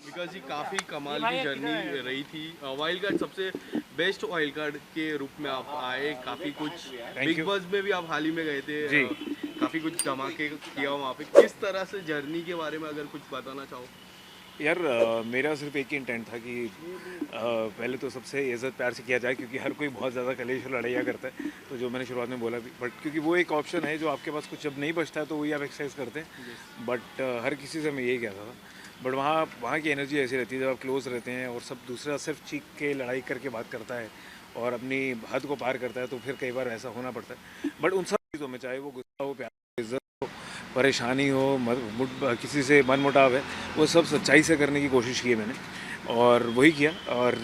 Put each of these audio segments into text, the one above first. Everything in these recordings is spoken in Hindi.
बिकॉज ये काफ़ी कमाल की जर्नी रही थी। वाइल्ड कार्ड सबसे बेस्ट वाइल्ड कार्ड के रूप में आप आए, काफ़ी कुछ थैंक बिग यू बॉस में भी आप हाल ही में गए थे। जी। काफ़ी कुछ धमाके किया वहाँ पे, किस तरह से जर्नी के बारे में अगर कुछ बताना चाहो। यार मेरा सिर्फ एक ही इंटेंट था कि पहले तो सबसे इज़्ज़त प्यार से किया जाए, क्योंकि हर कोई बहुत ज़्यादा कलेश और लड़ाइयाँ करता है। तो जो मैंने शुरुआत में बोला भी, बट क्योंकि वो एक ऑप्शन है जो आपके पास कुछ जब नहीं बचता है तो वही आप एक्सरसाइज करते हैं। बट हर किसी से मैं यही कहता था। बट वहाँ वहाँ की एनर्जी ऐसी रहती है जब आप क्लोज रहते हैं और सब दूसरा सिर्फ चीख के लड़ाई करके बात करता है और अपनी हद को पार करता है, तो फिर कई बार ऐसा होना पड़ता है। बट उन सब चीज़ों में, चाहे वो गुस्सा हो, प्यार हो, इज्जत हो, परेशानी हो, किसी से मनमुटाव है, वो सब सच्चाई से करने की कोशिश की है मैंने, और वही किया। और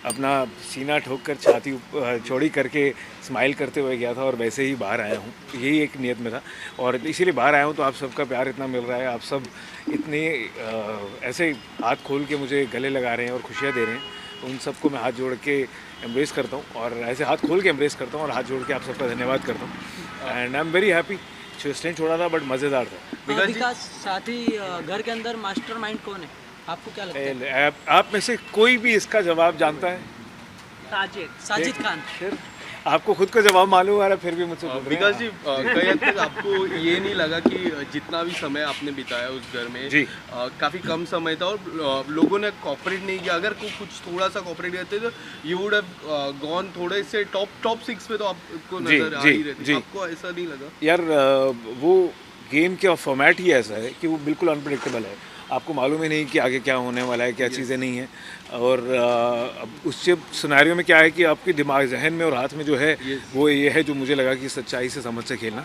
अपना सीना ठोक कर छाती चौड़ी करके स्माइल करते हुए गया था, और वैसे ही बाहर आया हूँ। यही एक नियत में था, और इसीलिए बाहर आया हूँ। तो आप सबका प्यार इतना मिल रहा है, आप सब इतने ऐसे हाथ खोल के मुझे गले लगा रहे हैं और खुशियाँ दे रहे हैं, तो उन सबको मैं हाथ जोड़ के एम्ब्रेस करता हूँ, और ऐसे हाथ खोल के एम्ब्रेस करता हूँ और हाथ जोड़ के आप सबका धन्यवाद करता हूँ। And I am very happy. Stand छोड़ा था बट मज़ेदार था। विकास, साथ ही घर के अंदर मास्टरमाइंड कौन है, आपको क्या लगता है? आप में से कोई भी इसका जवाब जानता है? साजिद खान। फिर आपको खुद को जवाब मालूम आ रहा है, फिर भी मुझसे पूछ रहे हैं। विकास जी, कई हद तक आपको ये नहीं लगा कि जितना भी समय आपने बिताया उस घर में, जी। काफ़ी कम समय था और लोगों ने कोऑपरेट नहीं किया। अगर कुछ थोड़ा सा कोऑपरेट करते तो यू वुड हैव गॉन थोड़े से टॉप 6 पे, तो आपको जी नजर आ जी ही रहती। जी आपको ऐसा नहीं लगा? यार वो गेम का फॉर्मेट ही ऐसा है कि वो बिल्कुल अनप्रडिक्टेबल है। आपको मालूम ही नहीं कि आगे क्या होने वाला है, क्या चीज़ें नहीं हैं। और अब उससे सिनेरियो में क्या है कि आपके दिमाग, जहन में और हाथ में जो है वो ये है, जो मुझे लगा कि सच्चाई से समझ से खेलना,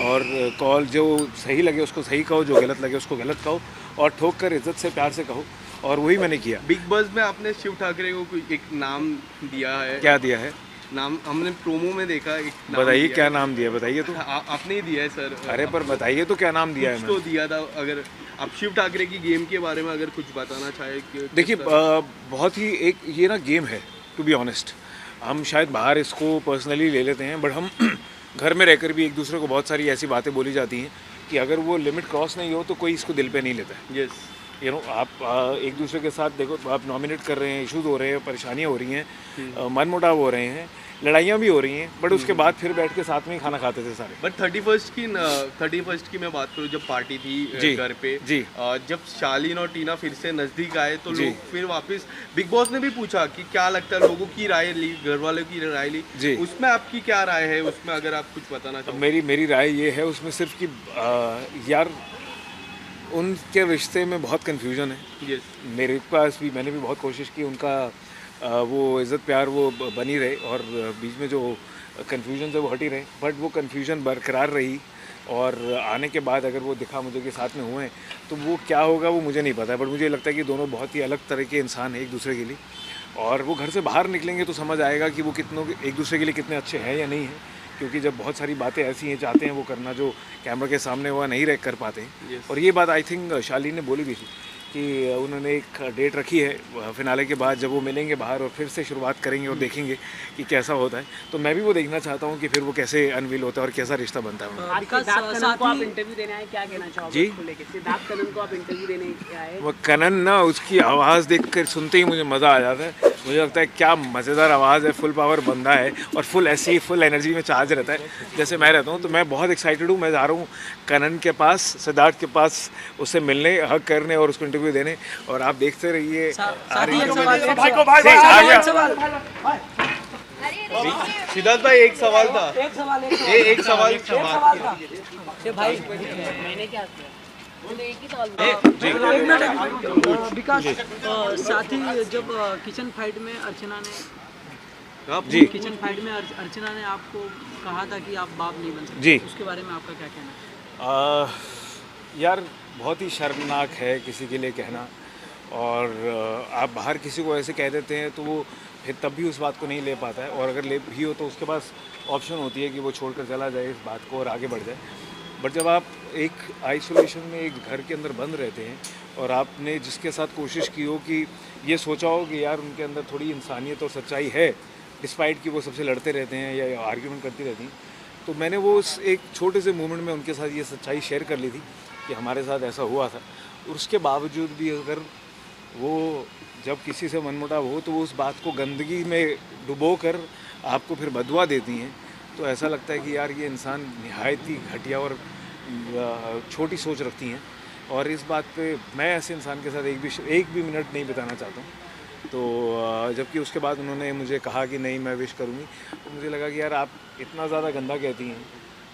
और कॉल जो सही लगे उसको सही कहो, जो गलत लगे उसको गलत कहो, और ठोक कर इज्जत से प्यार से कहो, और वही मैंने किया। बिग बॉस में आपने शिव ठाकरे को कोई एक नाम दिया है। क्या दिया है? नाम हमने प्रोमो में देखा, एक नाम बताइए दिया क्या है। नाम दिया, बताइए तो। आपने ही दिया है सर। अरे पर बताइए तो क्या नाम दिया है कुछ मैंने? तो दिया था। अगर आप शिव ठाकरे की गेम के बारे में अगर कुछ बताना चाहे कि देखिए बहुत ही एक ये ना गेम है, टू बी ऑनेस्ट। हम शायद बाहर इसको पर्सनली ले लेते हैं, बट हम घर में रहकर भी एक दूसरे को बहुत सारी ऐसी बातें बोली जाती हैं कि अगर वो लिमिट क्रॉस नहीं हो तो कोई इसको दिल पे नहीं लेता है। यस। आप एक दूसरे के साथ देखो, आप नॉमिनेट कर रहे हैं, इश्यूज हो रहे हैं, परेशानियाँ हो रही हैं, मनमुटाव हो रहे हैं, लड़ाइयाँ भी हो रही हैं, बट उसके बाद फिर बैठ के साथ में ही खाना खाते थे सारे। बट 31st की मैं बात करूँ, जब पार्टी थी जी, घर पे, जी। जब शालीन और टीना फिर से नजदीक आए तो जी। लोग फिर वापस, बिग बॉस ने भी पूछा कि क्या लगता है, लोगों की राय ली, घर वालों की राय ली। जी। उसमें आपकी क्या राय है, उसमें अगर आप कुछ बताना अब चाहो। मेरी राय ये है उसमें सिर्फ कि यार उनके रिश्ते में बहुत कन्फ्यूजन है। यस। मेरे पास भी, मैंने भी बहुत कोशिश की उनका वो इज़्ज़त प्यार वो बनी रहे, और बीच में जो कन्फ्यूजन है वो हटी रहे, बट वो कन्फ्यूजन बरकरार रही। और आने के बाद अगर वो दिखा मुझे कि साथ में हुए हैं, तो वो क्या होगा वो मुझे नहीं पता है, बट मुझे लगता है कि दोनों बहुत ही अलग तरह के इंसान हैं एक दूसरे के लिए, और वो घर से बाहर निकलेंगे तो समझ आएगा कि वो कितनों एक दूसरे के लिए कितने अच्छे हैं या नहीं हैं। क्योंकि जब बहुत सारी बातें ऐसी हैं, चाहते हैं वो करना जो कैमरा के सामने वो नहीं रह कर पाते हैं। Yes. और ये बात आई थिंक शालीन ने बोली भी थी कि उन्होंने एक डेट रखी है फिनाले के बाद, जब वो मिलेंगे बाहर और फिर से शुरुआत करेंगे और देखेंगे कि कैसा होता है। तो मैं भी वो देखना चाहता हूँ कि फिर वो कैसे अनवील होता है और कैसा रिश्ता बनता है उनका। विकास, साथ को आप ही इंटरव्यू देने आए, क्या कहना चाहोगे जी? उसको लेके? सिद्धार्थ कनन को आप इंटरव्यू देने आए? वो कनन ना, उसकी आवाज़ देख कर सुनते ही मुझे मज़ा आ जाता है। मुझे लगता है क्या मज़ेदार आवाज़ है, फुल पावर बंदा है, और फुल ऐसी ही फुल एनर्जी में चार्ज रहता है जैसे मैं रहता हूँ। तो मैं बहुत एक्साइटेड हूँ। मैं जा रहा हूँ कनन के पास, सिद्धार्थ के पास, उससे मिलने, हक करने और उसको इंटरव्यू देने। और आप देखते रहिए। साथ ही एक सवाल, सिद्धार्थ भाई, एक सवाल था। एक सवाल ये भाई मैंने क्या किया? बोले एक ही सवाल एक मिनट। विकास, साथ ही जब किचन फाइट में अर्चना ने जी किचन फाइट में अर्चना ने आपको कहा था कि आप बाप नहीं बन सकते, जी। उसके बारे में आपका क्या कहना है? यार बहुत ही शर्मनाक है किसी के लिए कहना, और आप बाहर किसी को ऐसे कह देते हैं तो वो फिर तब भी उस बात को नहीं ले पाता है, और अगर ले भी हो तो उसके पास ऑप्शन होती है कि वो छोड़कर चला जाए इस बात को और आगे बढ़ जाए। बट जब आप एक आइसोलेशन में एक घर के अंदर बंद रहते हैं, और आपने जिसके साथ कोशिश की हो कि ये सोचा हो कि यार उनके अंदर थोड़ी इंसानियत और सच्चाई है, डिस्पाइट कि वो सबसे लड़ते रहते हैं या आर्ग्यूमेंट करती रहती हैं, तो मैंने वो उस एक छोटे से मोमेंट में उनके साथ ये सच्चाई शेयर कर ली थी कि हमारे साथ ऐसा हुआ था। और उसके बावजूद भी अगर वो जब किसी से मनमुटाव हो तो वो उस बात को गंदगी में डुबो कर आपको फिर बदवा देती हैं, तो ऐसा लगता है कि यार ये इंसान निहायत ही घटिया और छोटी सोच रखती हैं। और इस बात पे मैं ऐसे इंसान के साथ एक भी मिनट नहीं बिताना चाहता हूँ। तो जबकि उसके बाद उन्होंने मुझे कहा कि नहीं मैं विश करूँगी, तो मुझे लगा कि यार आप इतना ज़्यादा गंदा कहती हैं,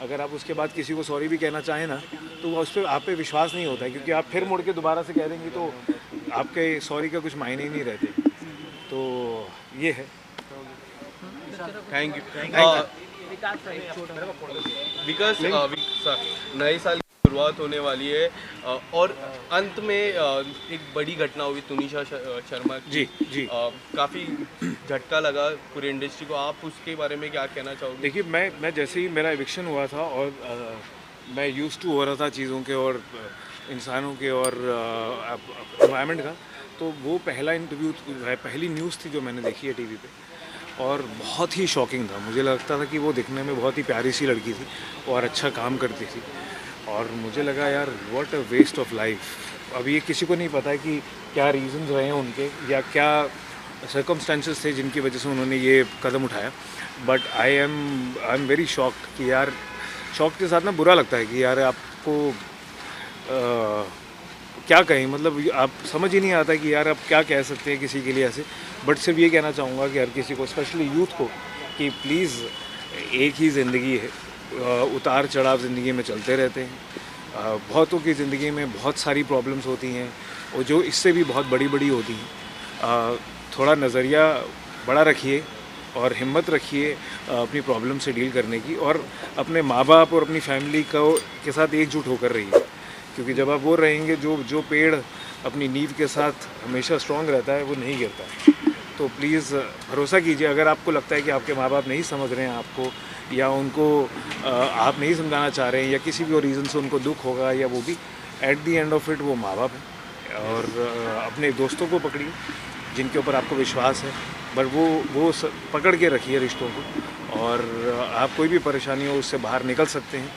अगर आप उसके बाद किसी को सॉरी भी कहना चाहें ना तो उस पर आप पे विश्वास नहीं होता है, क्योंकि आप फिर मुड़ के दोबारा से कह देंगी तो आपके सॉरी का कुछ मायने ही नहीं रहते। तो ये है। Thank you. विकास सर एक छोटा विकास नए साल की शुरुआत होने वाली है और अंत में एक बड़ी घटना हुई तुनिशा शर्मा की। जी। काफ़ी झटका लगा पूरी इंडस्ट्री को, आप उसके बारे में क्या कहना चाहोगे? देखिए मैं जैसे ही मेरा एविक्शन हुआ था और मैं यूज्ड टू हो रहा था चीज़ों के और इंसानों के और एनवायरनमेंट का, तो वो पहला इंटरव्यू पहली न्यूज़ थी जो मैंने देखी है टीवी पे, और बहुत ही शॉकिंग था। मुझे लगता था कि वो दिखने में बहुत ही प्यारी सी लड़की थी और अच्छा काम करती थी, और मुझे लगा यार what a waste of life. अब ये किसी को नहीं पता है कि क्या रीजंस रहे हैं उनके या क्या सर्कमस्टेंसेस थे जिनकी वजह से उन्होंने ये कदम उठाया, but I am very shocked कि यार, शॉक के साथ ना बुरा लगता है कि यार आपको क्या कहें, मतलब आप समझ ही नहीं आता कि यार आप क्या कह सकते हैं किसी के लिए ऐसे। बट सिर्फ ये कहना चाहूँगा कि हर किसी को, स्पेशली यूथ को, कि प्लीज़ एक ही ज़िंदगी है, उतार चढ़ाव ज़िंदगी में चलते रहते हैं। बहुतों की ज़िंदगी में बहुत सारी प्रॉब्लम्स होती हैं और जो इससे भी बहुत बड़ी बड़ी होती हैं। थोड़ा नज़रिया बड़ा रखिए और हिम्मत रखिए अपनी प्रॉब्लम से डील करने की, और अपने माँ बाप और अपनी फैमिली के साथ एकजुट होकर रहिए, क्योंकि जब आप वो रहेंगे, जो पेड़ अपनी नींव के साथ हमेशा स्ट्रॉन्ग रहता है वो नहीं गिरता है। तो प्लीज़ भरोसा कीजिए। अगर आपको लगता है कि आपके माँ बाप नहीं समझ रहे हैं आपको, या उनको आप नहीं समझाना चाह रहे हैं, या किसी भी और रीज़न से उनको दुख होगा, या वो भी at the end of it वो माँ बाप हैं। और अपने दोस्तों को पकड़िए जिनके ऊपर आपको विश्वास है, बट वो पकड़ के रखिए रिश्तों को, और आप कोई भी परेशानी हो उससे बाहर निकल सकते हैं।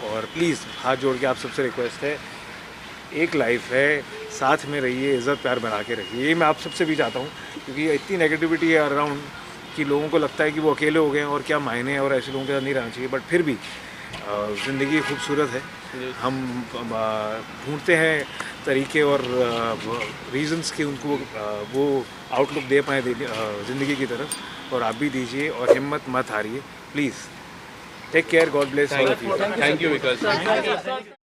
और प्लीज़ हाथ जोड़ के आप सबसे रिक्वेस्ट है, एक लाइफ है, साथ में रहिए, इज़्ज़त प्यार बना के रखिए। ये मैं आप सबसे भी चाहता हूँ, क्योंकि इतनी नेगेटिविटी है अराउंड कि लोगों को लगता है कि वो अकेले हो गए हैं और क्या मायने हैं, और ऐसे लोगों के साथ नहीं रहना चाहिए। बट फिर भी ज़िंदगी खूबसूरत है, हम ढूंढते हैं तरीके और रीजंस के उनको वो आउटलुक दे पाएँ ज़िंदगी की तरफ, और आप भी दीजिए और हिम्मत मत हारिए please. Take care, god bless all of you. Thank you Vikas.